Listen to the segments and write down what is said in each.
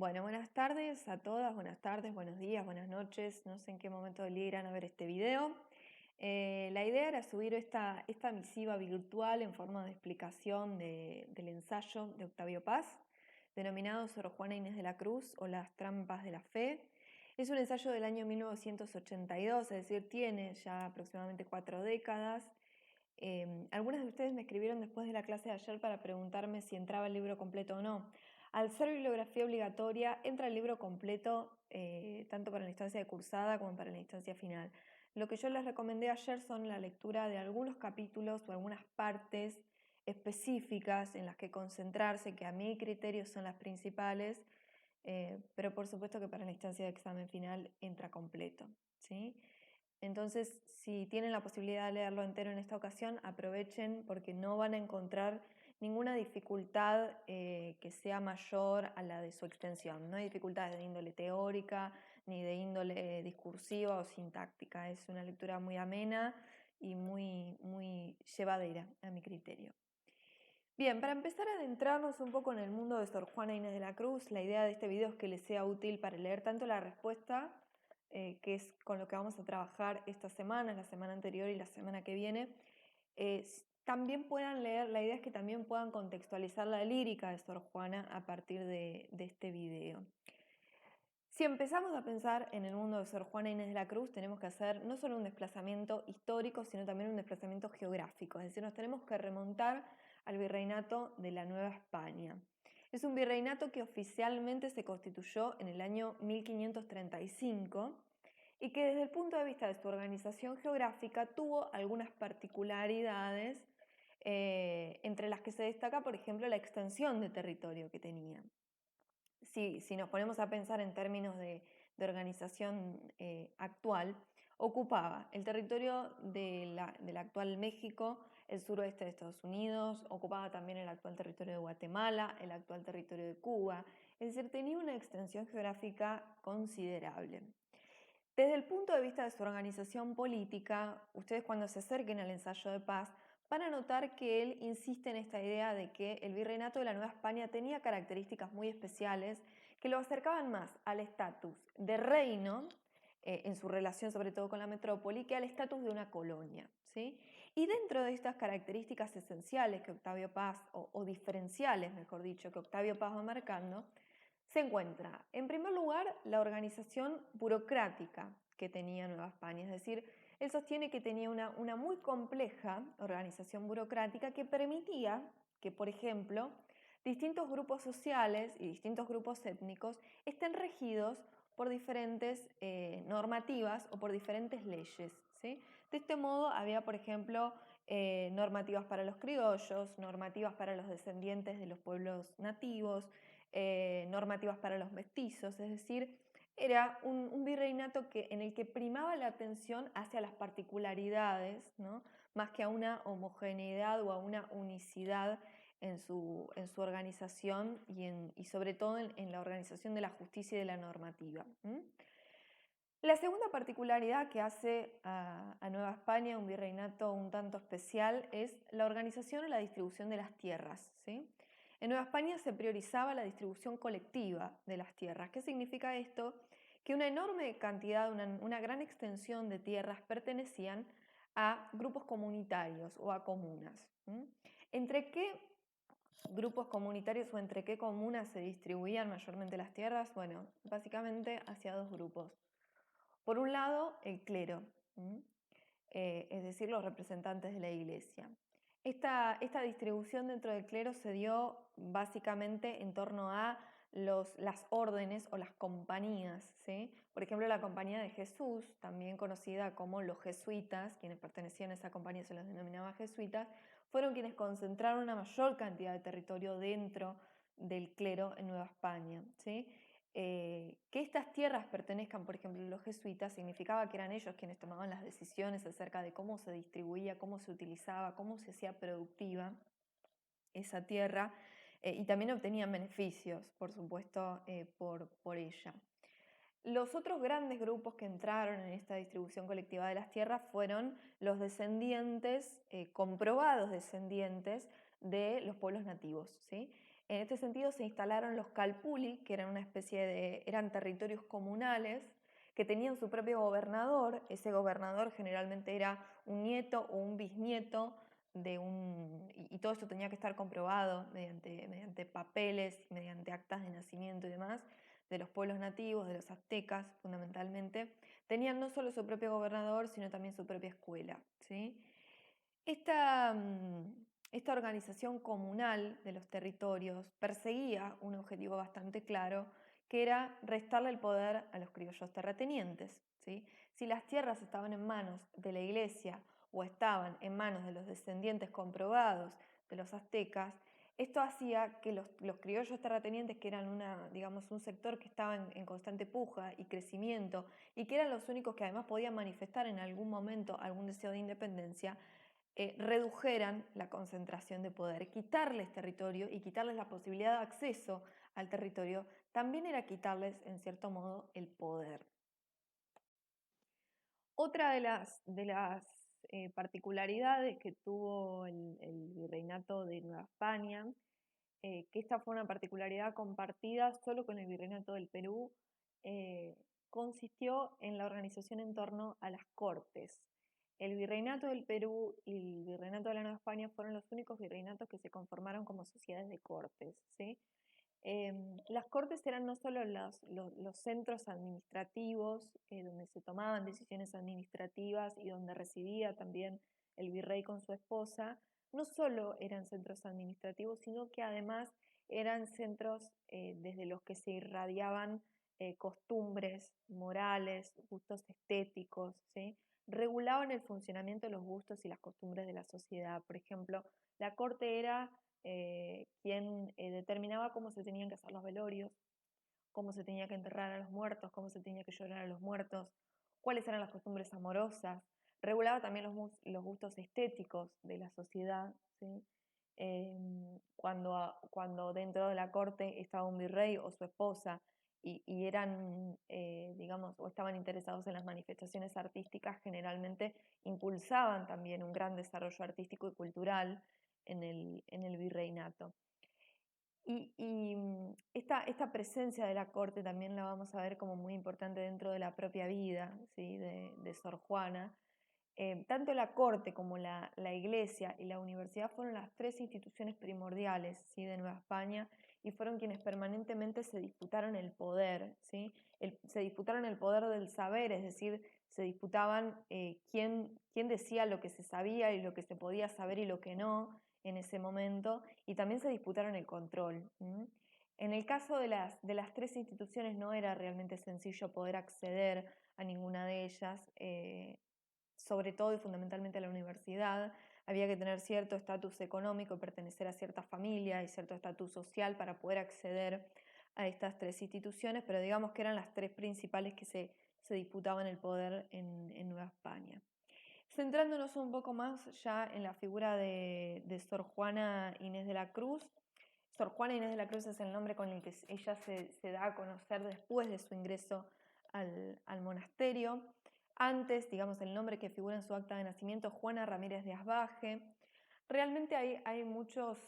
Bueno, buenas tardes a todas, buenas tardes, buenos días, buenas noches. No sé en qué momento del día irán a ver este video. La idea era subir esta misiva virtual en forma de explicación del ensayo de Octavio Paz, denominado Sor Juana Inés de la Cruz o Las trampas de la fe. Es un ensayo del año 1982, es decir, tiene ya aproximadamente 4 décadas. Algunas de ustedes me escribieron después de la clase de ayer para preguntarme si entraba el libro completo o no. Al ser bibliografía obligatoria, entra el libro completo tanto para la instancia de cursada como para la instancia final. Lo que yo les recomendé ayer son la lectura de algunos capítulos o algunas partes específicas en las que concentrarse, que a mi criterio son las principales, pero por supuesto que para la instancia de examen final entra completo, ¿sí? Entonces, si tienen la posibilidad de leerlo entero en esta ocasión, aprovechen porque no van a encontrar ninguna dificultad que sea mayor a la de su extensión. No hay dificultades de índole teórica ni de índole discursiva o sintáctica. Es una lectura muy amena y muy llevadera a mi criterio. Bien, para empezar a adentrarnos un poco en el mundo de Sor Juana Inés de la Cruz, la idea de este video es que les sea útil para leer tanto la respuesta, que es con lo que vamos a trabajar esta semana, la semana anterior y la semana que viene, también puedan leer, la idea es que también puedan contextualizar la lírica de Sor Juana a partir de este video. Si empezamos a pensar en el mundo de Sor Juana Inés de la Cruz, tenemos que hacer no solo un desplazamiento histórico, sino también un desplazamiento geográfico, es decir, nos tenemos que remontar al virreinato de la Nueva España. Es un virreinato que oficialmente se constituyó en el año 1535 y que desde el punto de vista de su organización geográfica tuvo algunas particularidades, entre las que se destaca, por ejemplo, la extensión de territorio que tenía. Si nos ponemos a pensar en términos de organización actual, ocupaba el territorio del actual México, el suroeste de Estados Unidos, ocupaba también el actual territorio de Guatemala, el actual territorio de Cuba, es decir, tenía una extensión geográfica considerable. Desde el punto de vista de su organización política, ustedes cuando se acerquen al ensayo de Paz van a notar que él insiste en esta idea de que el virreinato de la Nueva España tenía características muy especiales que lo acercaban más al estatus de reino, en su relación sobre todo con la metrópoli, que al estatus de una colonia, ¿sí? Y dentro de estas características esenciales que Octavio Paz, o diferenciales, mejor dicho, que Octavio Paz va marcando, se encuentra, en primer lugar, la organización burocrática que tenía Nueva España, es decir, él sostiene que tenía una muy compleja organización burocrática que permitía que, por ejemplo, distintos grupos sociales y distintos grupos étnicos estén regidos por diferentes normativas o por diferentes leyes, ¿sí? De este modo había, por ejemplo, normativas para los criollos, normativas para los descendientes de los pueblos nativos, normativas para los mestizos, es decir, era un virreinato en el que primaba la atención hacia las particularidades, ¿no? Más que a una homogeneidad o a una unicidad en su organización y sobre todo en la organización de la justicia y de la normativa. La segunda particularidad que hace a Nueva España un virreinato un tanto especial es la organización o la distribución de las tierras, ¿sí? En Nueva España se priorizaba la distribución colectiva de las tierras. ¿Qué significa esto? Que una enorme cantidad, una gran extensión de tierras pertenecían a grupos comunitarios o a comunas. ¿Entre qué grupos comunitarios o entre qué comunas se distribuían mayormente las tierras? Bueno, básicamente hacia dos grupos. Por un lado, el clero, es decir, los representantes de la iglesia. Esta distribución dentro del clero se dio básicamente en torno a las órdenes o las compañías, ¿sí? Por ejemplo, la Compañía de Jesús, también conocida como los jesuitas, quienes pertenecían a esa compañía se los denominaba jesuitas, fueron quienes concentraron una mayor cantidad de territorio dentro del clero en Nueva España, ¿sí? Que estas tierras pertenezcan, por ejemplo, a los jesuitas, significaba que eran ellos quienes tomaban las decisiones acerca de cómo se distribuía, cómo se utilizaba, cómo se hacía productiva esa tierra, y también obtenían beneficios, por supuesto, por ella. Los otros grandes grupos que entraron en esta distribución colectiva de las tierras fueron los descendientes, comprobados descendientes de los pueblos nativos, ¿sí? En este sentido se instalaron los calpuli, que eran una especie eran territorios comunales que tenían su propio gobernador. Ese gobernador generalmente era un nieto o un bisnieto y todo esto tenía que estar comprobado mediante papeles, mediante actas de nacimiento y demás, de los pueblos nativos, de los aztecas fundamentalmente. Tenían no solo su propio gobernador, sino también su propia escuela, ¿sí? Esta, esta organización comunal de los territorios perseguía un objetivo bastante claro, que era restarle el poder a los criollos terratenientes, ¿sí? Si las tierras estaban en manos de la iglesia o estaban en manos de los descendientes comprobados de los aztecas, esto hacía que los criollos terratenientes, que eran digamos, un sector que estaba en constante puja y crecimiento, y que eran los únicos que además podían manifestar en algún momento algún deseo de independencia, redujeran la concentración de poder. Quitarles territorio y quitarles la posibilidad de acceso al territorio también era quitarles, en cierto modo, el poder. Otra de las particularidades que tuvo el virreinato de Nueva España, que esta fue una particularidad compartida solo con el virreinato del Perú, eh, consistió en la organización en torno a las cortes. El virreinato del Perú y el virreinato de la Nueva España fueron los únicos virreinatos que se conformaron como sociedades de cortes, ¿sí? Las cortes eran no solo los centros administrativos donde se tomaban decisiones administrativas y donde residía también el virrey con su esposa, no solo eran centros administrativos, sino que además eran centros desde los que se irradiaban costumbres morales, gustos estéticos, ¿sí? Regulaban el funcionamiento de los gustos y las costumbres de la sociedad. Por ejemplo, la corte era quien determinaba cómo se tenían que hacer los velorios, cómo se tenía que enterrar a los muertos, cómo se tenía que llorar a los muertos, cuáles eran las costumbres amorosas, regulaba también los gustos estéticos de la sociedad, ¿sí? Cuando dentro de la corte estaba un virrey o su esposa y eran, digamos, o estaban interesados en las manifestaciones artísticas, generalmente impulsaban también un gran desarrollo artístico y cultural en el virreinato. Esta presencia de la corte también la vamos a ver como muy importante dentro de la propia vida, ¿sí? de Sor Juana. Tanto la corte como la iglesia y la universidad fueron las tres instituciones primordiales, ¿sí? de Nueva España, y fueron quienes permanentemente se disputaron el poder, ¿sí? Se disputaron el poder del saber, es decir, se disputaban quién decía lo que se sabía y lo que se podía saber y lo que no en ese momento, y también se disputaron el control. En el caso de las tres instituciones no era realmente sencillo poder acceder a ninguna de ellas, sobre todo y fundamentalmente a la universidad. Había que tener cierto estatus económico, pertenecer a cierta familia y cierto estatus social para poder acceder a estas tres instituciones, pero digamos que eran las tres principales que se disputaban el poder en Nueva España. Centrándonos un poco más ya en la figura de Sor Juana Inés de la Cruz. Sor Juana Inés de la Cruz es el nombre con el que ella se da a conocer después de su ingreso al monasterio. Antes, digamos, el nombre que figura en su acta de nacimiento, Juana Ramírez de Asbaje. Realmente hay muchos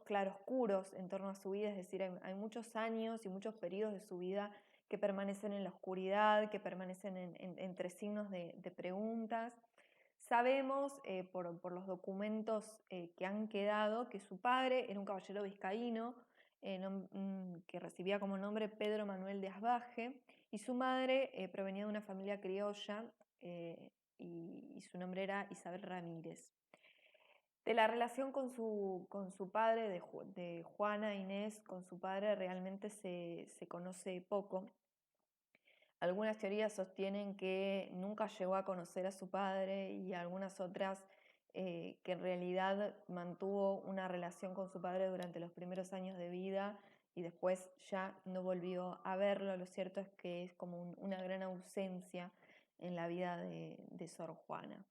claroscuros en torno a su vida, es decir, hay muchos años y muchos periodos de su vida que permanecen en la oscuridad, que permanecen entre signos de preguntas. Sabemos por los documentos que han quedado que su padre era un caballero vizcaíno que recibía como nombre Pedro Manuel de Asbaje, y su madre provenía de una familia criolla y su nombre era Isabel Ramírez. De la relación con su padre, de Juana Inés, con su padre realmente se conoce poco. Algunas teorías sostienen que nunca llegó a conocer a su padre y algunas otras que en realidad mantuvo una relación con su padre durante los primeros años de vida y después ya no volvió a verlo. Lo cierto es que es como una gran ausencia en la vida de Sor Juana.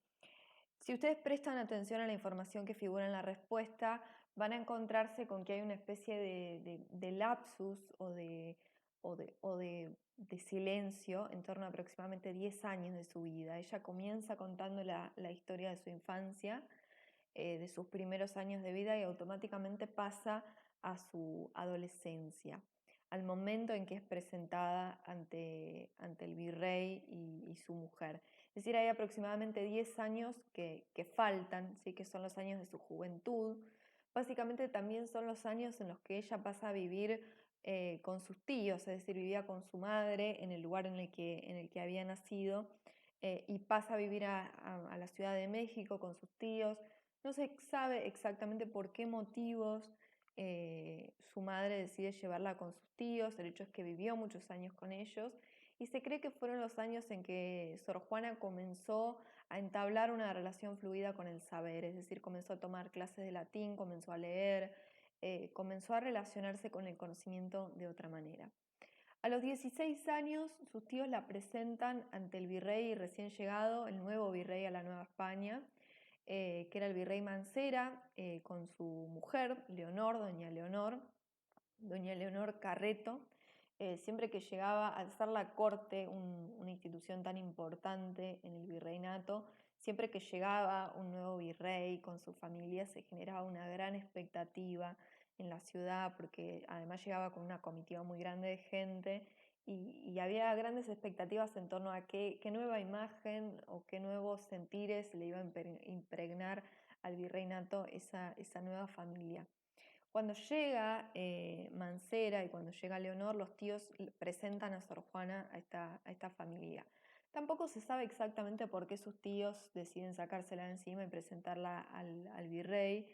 Si ustedes prestan atención a la información que figura en la respuesta, van a encontrarse con que hay una especie de lapsus o de silencio en torno a aproximadamente 10 años de su vida. Ella comienza contando la historia de su infancia, de sus primeros años de vida, y automáticamente pasa a su adolescencia, al momento en que es presentada ante el virrey y su mujer. Es decir, hay aproximadamente 10 años que faltan, ¿sí? Que son los años de su juventud. Básicamente también son los años en los que ella pasa a vivir con sus tíos, es decir, vivía con su madre en el lugar en el que había nacido, y pasa a vivir a la Ciudad de México con sus tíos. No se sabe exactamente por qué motivos su madre decide llevarla con sus tíos. El hecho es que vivió muchos años con ellos y se cree que fueron los años en que Sor Juana comenzó a entablar una relación fluida con el saber, es decir, comenzó a tomar clases de latín, comenzó a leer, comenzó a relacionarse con el conocimiento de otra manera. A los 16 años, sus tíos la presentan ante el virrey recién llegado, el nuevo virrey a la Nueva España, que era el virrey Mancera, con su mujer, Leonor, doña Leonor Carreto. Siempre que llegaba a ser la corte, una institución tan importante en el virreinato, siempre que llegaba un nuevo virrey con su familia, se generaba una gran expectativa en la ciudad, porque además llegaba con una comitiva muy grande de gente y había grandes expectativas en torno a qué nueva imagen o qué nuevos sentires le iba a impregnar al virreinato esa nueva familia. Cuando llega Mancera y cuando llega Leonor, los tíos presentan a Sor Juana a esta familia. Tampoco se sabe exactamente por qué sus tíos deciden sacársela de encima y presentarla al virrey.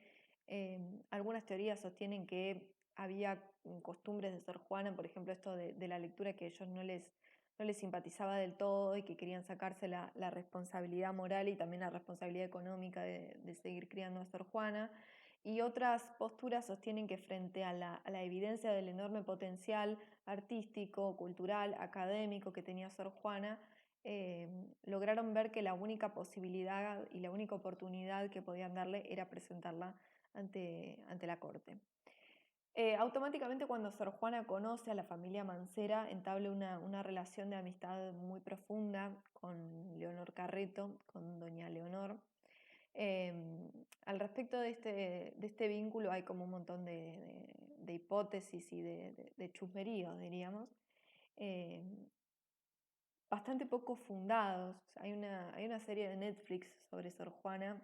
Algunas teorías sostienen que había costumbres de Sor Juana, por ejemplo, esto de la lectura que a ellos no les simpatizaba del todo y que querían sacarse la responsabilidad moral y también la responsabilidad económica de seguir criando a Sor Juana. Y otras posturas sostienen que frente a a la evidencia del enorme potencial artístico, cultural, académico que tenía Sor Juana, lograron ver que la única posibilidad y la única oportunidad que podían darle era presentarla ante la corte. Automáticamente cuando Sor Juana conoce a la familia Mancera, entabla una relación de amistad muy profunda con Leonor Carreto, con doña Leonor. Al respecto de este vínculo hay como un montón de hipótesis y de chusmeríos, diríamos, eh, bastante poco fundados. Hay una serie de Netflix sobre Sor Juana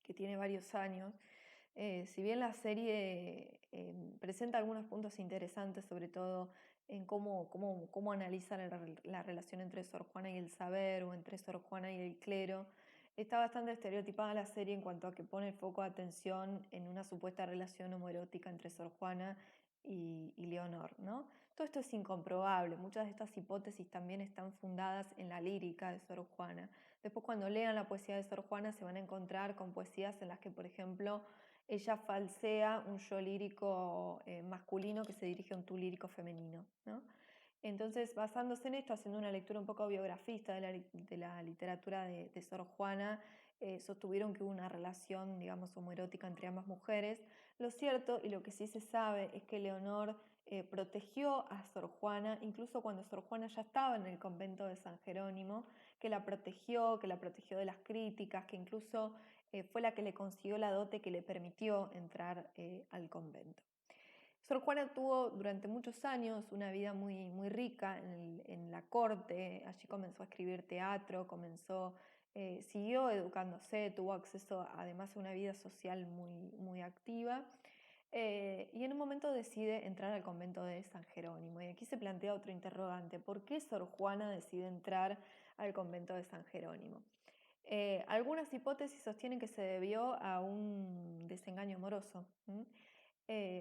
que tiene varios años. Si bien la serie presenta algunos puntos interesantes, sobre todo en cómo analizar la relación entre Sor Juana y el saber o entre Sor Juana y el clero, está bastante estereotipada la serie en cuanto a que pone el foco de atención en una supuesta relación homoerótica entre Sor Juana y Leonor, ¿no? Todo esto es incomprobable. Muchas de estas hipótesis también están fundadas en la lírica de Sor Juana. Después, cuando lean la poesía de Sor Juana, se van a encontrar con poesías en las que, por ejemplo, ella falsea un yo lírico masculino que se dirige a un tú lírico femenino, ¿no? Entonces, basándose en esto, haciendo una lectura un poco biografista de la literatura de Sor Juana, sostuvieron que hubo una relación, digamos, homoerótica entre ambas mujeres. Lo cierto y lo que sí se sabe es que Leonor protegió a Sor Juana, incluso cuando Sor Juana ya estaba en el convento de San Jerónimo, que la protegió de las críticas, que incluso fue la que le consiguió la dote que le permitió entrar al convento. Sor Juana tuvo durante muchos años una vida muy rica en la corte. Allí comenzó a escribir teatro, siguió educándose, tuvo acceso además a una vida social muy activa. Y en un momento decide entrar al convento de San Jerónimo. Y aquí se plantea otro interrogante: ¿por qué Sor Juana decide entrar al convento de San Jerónimo? Algunas hipótesis sostienen que se debió a un desengaño amoroso.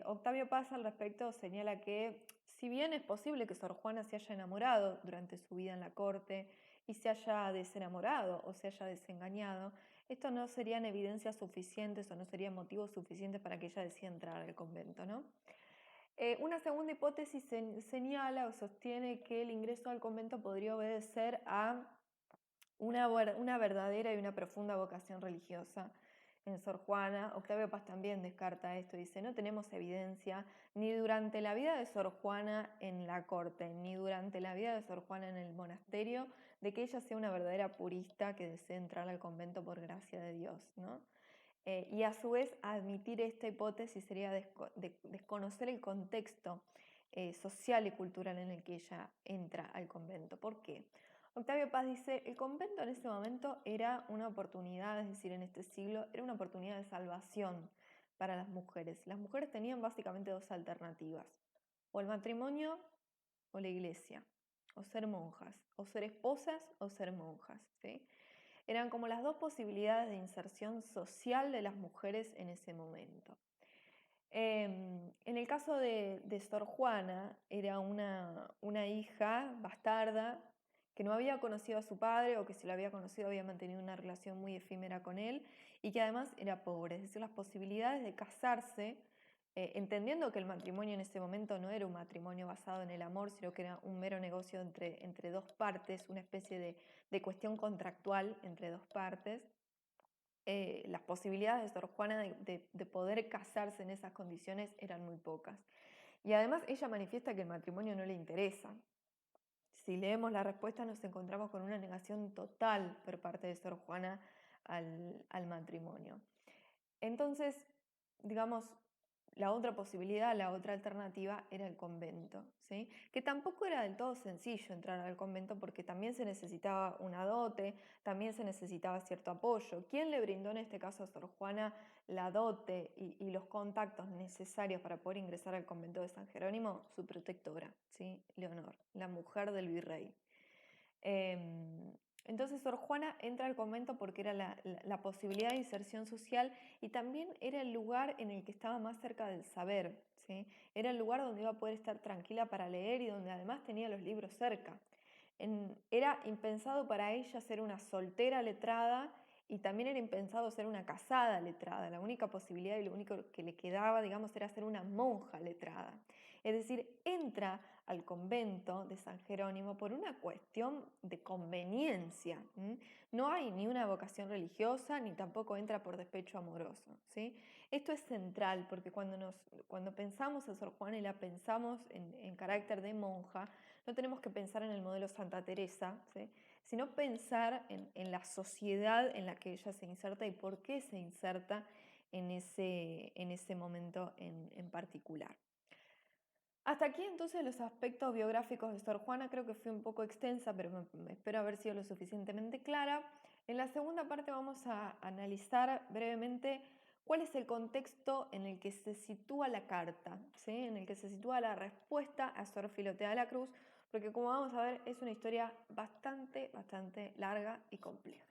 Octavio Paz al respecto señala que, si bien es posible que Sor Juana se haya enamorado durante su vida en la corte y se haya desenamorado o se haya desengañado, esto no serían evidencias suficientes o no serían motivos suficientes para que ella decida entrar al convento, ¿no? Una segunda hipótesis señala o sostiene que el ingreso al convento podría obedecer a una verdadera y una profunda vocación religiosa en Sor Juana. Octavio Paz también descarta esto, dice: no tenemos evidencia ni durante la vida de Sor Juana en la corte, ni durante la vida de Sor Juana en el monasterio, de que ella sea una verdadera purista que desee entrar al convento por gracia de Dios, ¿no? y a su vez admitir esta hipótesis sería desconocer el contexto social y cultural en el que ella entra al convento. ¿Por qué? Octavio Paz dice, el convento en ese momento era una oportunidad, es decir, en este siglo, era una oportunidad de salvación para las mujeres. Las mujeres tenían básicamente dos alternativas, o el matrimonio o la iglesia, o ser monjas, o ser esposas o ser monjas, ¿sí? Eran como las dos posibilidades de inserción social de las mujeres en ese momento. En el caso de Sor Juana, era una hija bastarda que no había conocido a su padre, o que si lo había conocido había mantenido una relación muy efímera con él, y que además era pobre, es decir, las posibilidades de casarse, entendiendo que el matrimonio en ese momento no era un matrimonio basado en el amor, sino que era un mero negocio entre dos partes, una especie de cuestión contractual entre dos partes. Las posibilidades de Sor Juana de poder casarse en esas condiciones eran muy pocas. Y además ella manifiesta que el matrimonio no le interesa. Si leemos la respuesta nos encontramos con una negación total por parte de Sor Juana al matrimonio. Entonces, digamos, la otra posibilidad, la otra alternativa era el convento, ¿sí? Que tampoco era del todo sencillo entrar al convento porque también se necesitaba una dote, también se necesitaba cierto apoyo. ¿Quién le brindó en este caso a Sor Juana la dote y los contactos necesarios para poder ingresar al convento de San Jerónimo? Su protectora, ¿sí? Leonor, la mujer del virrey. Entonces Sor Juana entra al convento porque era la posibilidad de inserción social y también era el lugar en el que estaba más cerca del saber, ¿sí? Era el lugar donde iba a poder estar tranquila para leer y donde además tenía los libros cerca. Era impensado para ella ser una soltera letrada y también era impensado ser una casada letrada. La única posibilidad y lo único que le quedaba, digamos, era ser una monja letrada. Es decir, entra al convento de San Jerónimo por una cuestión de conveniencia. No hay ni una vocación religiosa ni tampoco entra por despecho amoroso, ¿sí? Esto es central porque cuando pensamos en Sor Juana y la pensamos en carácter de monja, no tenemos que pensar en el modelo Santa Teresa, ¿sí? Sino pensar en la sociedad en la que ella se inserta y por qué se inserta en ese momento en particular. Hasta aquí entonces los aspectos biográficos de Sor Juana. Creo que fui un poco extensa, pero espero haber sido lo suficientemente clara. En la segunda parte vamos a analizar brevemente cuál es el contexto en el que se sitúa la carta, ¿sí? En el que se sitúa la respuesta a Sor Filotea de la Cruz, porque como vamos a ver es una historia bastante larga y compleja.